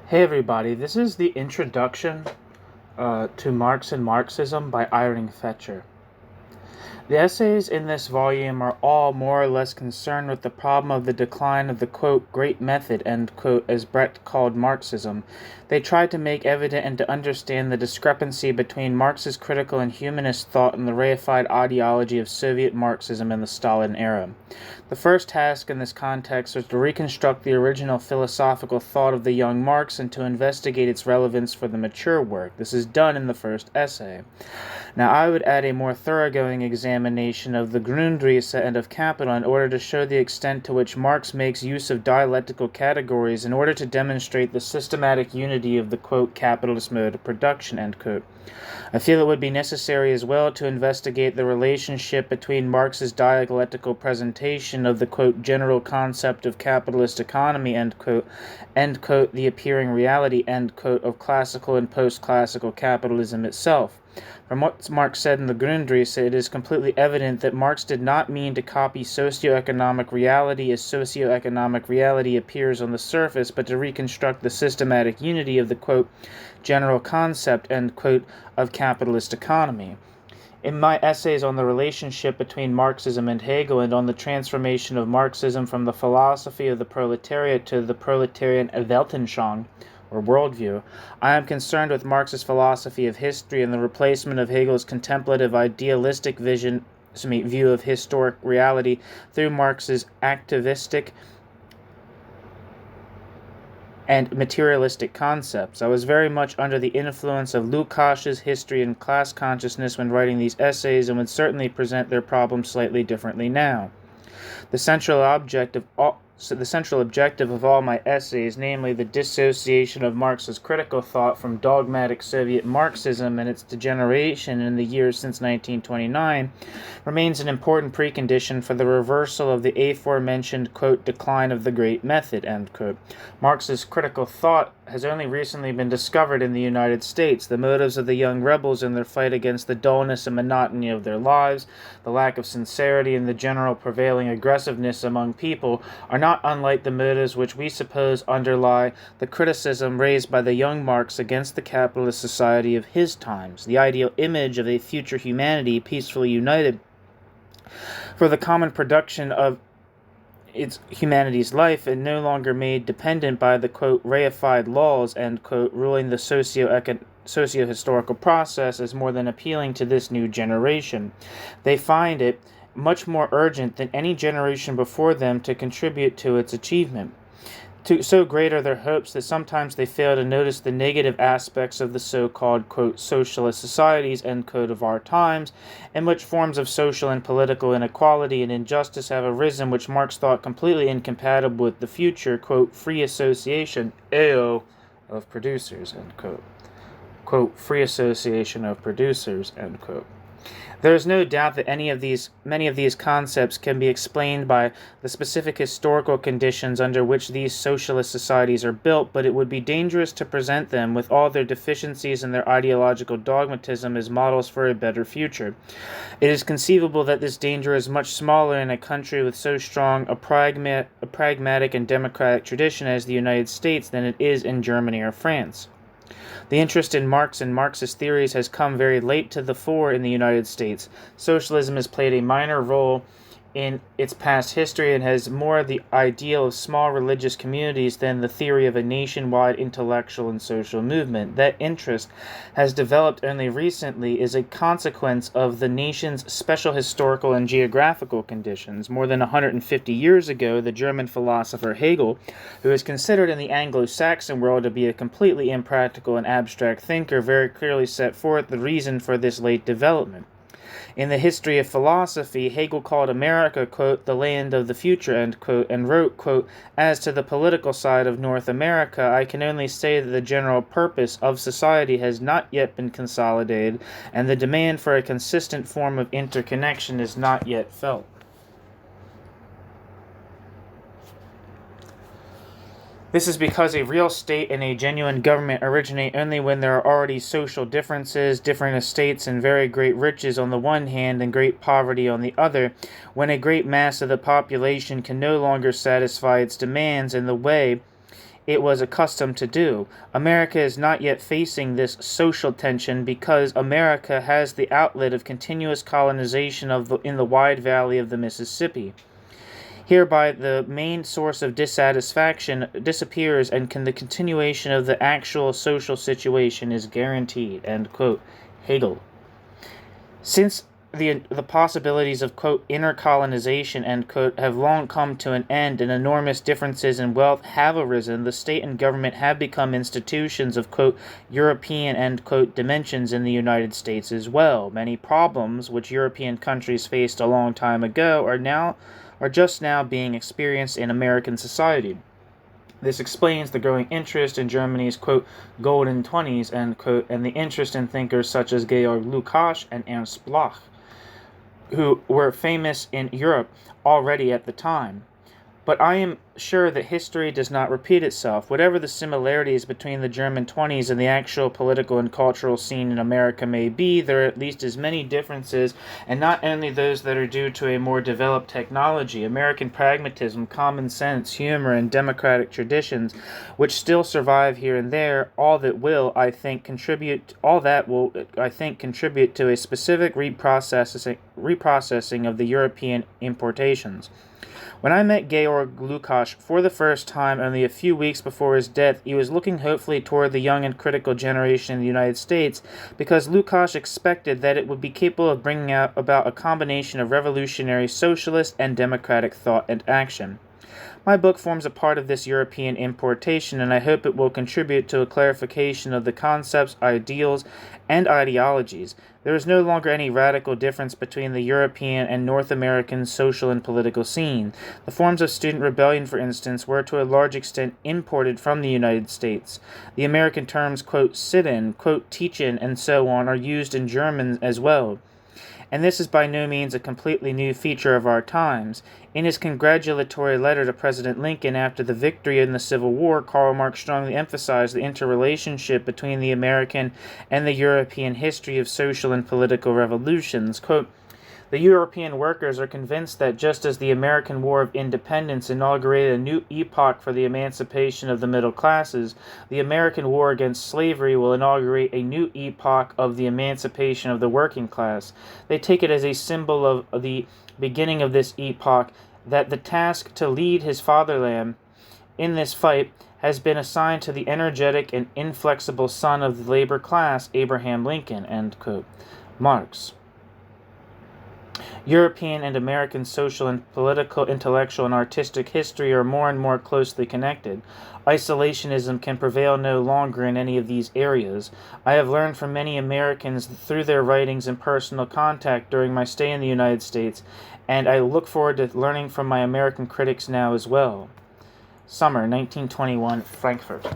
Hey everybody, this is the introduction to Marx and Marxism by Iring Fetscher. The essays in this volume are all more or less concerned with the problem of the decline of the quote, great method, end quote, as Brecht called Marxism. They try to make evident and to understand the discrepancy between Marx's critical and humanist thought and the reified ideology of Soviet Marxism in the Stalin era. The first task in this context was to reconstruct the original philosophical thought of the young Marx and to investigate its relevance for the mature work. This is done in the first essay. Now, I would add a more thoroughgoing examination of the Grundrisse and of Capital in order to show the extent to which Marx makes use of dialectical categories in order to demonstrate the systematic unity of the, quote, capitalist mode of production, end quote. I feel it would be necessary as well to investigate the relationship between Marx's dialectical presentation of the, quote, general concept of capitalist economy, end quote, the appearing reality, end quote, of classical and post-classical capitalism itself. From what Marx said in the Grundrisse, it is completely evident that Marx did not mean to copy socioeconomic reality as socioeconomic reality appears on the surface, but to reconstruct the systematic unity of the, quote, general concept, end quote, of capitalist economy. In my essays on the relationship between Marxism and Hegel and on the transformation of Marxism from the philosophy of the proletariat to the proletarian Weltanschauung, or worldview, I am concerned with Marx's philosophy of history and the replacement of Hegel's contemplative idealistic view of historic reality through Marx's activistic and materialistic concepts. I was very much under the influence of Lukács's history and class consciousness when writing these essays and would certainly present their problems slightly differently now. The central objective of all my essays, namely the dissociation of Marx's critical thought from dogmatic Soviet Marxism and its degeneration in the years since 1929, remains an important precondition for the reversal of the aforementioned, quote, decline of the great method, end quote. Marx's critical thought has only recently been discovered in the United States. The motives of the young rebels in their fight against the dullness and monotony of their lives, the lack of sincerity, and the general prevailing aggressiveness among people are not unlike the motives which we suppose underlie the criticism raised by the young Marx against the capitalist society of his times, the ideal image of a future humanity peacefully united for the common production of its humanity's life and no longer made dependent by the, quote, reified laws, end quote, ruling the socio-historical process is more than appealing to this new generation. They find it much more urgent than any generation before them to contribute to its achievement. So great are their hopes that sometimes they fail to notice the negative aspects of the so-called, quote, socialist societies, end quote, of our times, in which forms of social and political inequality and injustice have arisen which Marx thought completely incompatible with the future, quote, free association, AO, of producers, end quote. Quote, free association of producers, end quote. There is no doubt that many of these concepts can be explained by the specific historical conditions under which these socialist societies are built, but it would be dangerous to present them with all their deficiencies and their ideological dogmatism as models for a better future. It is conceivable that this danger is much smaller in a country with so strong a pragmatic and democratic tradition as the United States than it is in Germany or France. The interest in Marx and Marxist theories has come very late to the fore in the United States. Socialism has played a minor role in its past history and has more the ideal of small religious communities than the theory of a nationwide intellectual and social movement. That interest has developed only recently is a consequence of the nation's special historical and geographical conditions. More than 150 years ago, the German philosopher Hegel, who is considered in the Anglo-Saxon world to be a completely impractical and abstract thinker, very clearly set forth the reason for this late development. In the History of Philosophy, Hegel called America, quote, the land of the future, end quote, and wrote, quote, as to the political side of North America, I can only say that the general purpose of society has not yet been consolidated, and the demand for a consistent form of interconnection is not yet felt. This is because a real state and a genuine government originate only when there are already social differences, different estates, and very great riches on the one hand and great poverty on the other, when a great mass of the population can no longer satisfy its demands in the way it was accustomed to do. America is not yet facing this social tension because America has the outlet of continuous colonization in the wide valley of the Mississippi. Hereby, the main source of dissatisfaction disappears and the continuation of the actual social situation is guaranteed. End quote. Hegel. Since the possibilities of, quote, inner colonization, end quote, have long come to an end and enormous differences in wealth have arisen, the state and government have become institutions of, quote, European, end quote, dimensions in the United States as well. Many problems which European countries faced a long time ago are just now being experienced in American society. This explains the growing interest in Germany's, quote, golden 20s, end quote, and the interest in thinkers such as Georg Lukács and Ernst Bloch, who were famous in Europe already at the time. But I am sure that history does not repeat itself. Whatever the similarities between the German 20s and the actual political and cultural scene in America may be, there are at least as many differences, and not only those that are due to a more developed technology, American pragmatism, common sense, humor, and democratic traditions, which still survive here and there, all that will, I think, contribute to a specific reprocessing of the European importations. When I met Georg Lukács for the first time only a few weeks before his death, he was looking hopefully toward the young and critical generation in the United States because Lukács expected that it would be capable of bringing about a combination of revolutionary socialist and democratic thought and action. My book forms a part of this European importation, and I hope it will contribute to a clarification of the concepts, ideals, and ideologies. There is no longer any radical difference between the European and North American social and political scene. The forms of student rebellion, for instance, were to a large extent imported from the United States. The American terms, quote, sit-in, quote, teach-in, and so on are used in German as well. And this is by no means a completely new feature of our times. In his congratulatory letter to President Lincoln after the victory in the Civil War, Karl Marx strongly emphasized the interrelationship between the American and the European history of social and political revolutions. Quote, the European workers are convinced that just as the American War of Independence inaugurated a new epoch for the emancipation of the middle classes, the American War against slavery will inaugurate a new epoch of the emancipation of the working class. They take it as a symbol of the beginning of this epoch that the task to lead his fatherland in this fight has been assigned to the energetic and inflexible son of the labor class, Abraham Lincoln. End quote. Marx. European and American social and political, intellectual, and artistic history are more and more closely connected. Isolationism can prevail no longer in any of these areas. I have learned from many Americans through their writings and personal contact during my stay in the United States, and I look forward to learning from my American critics now as well. Summer 1921, Frankfurt.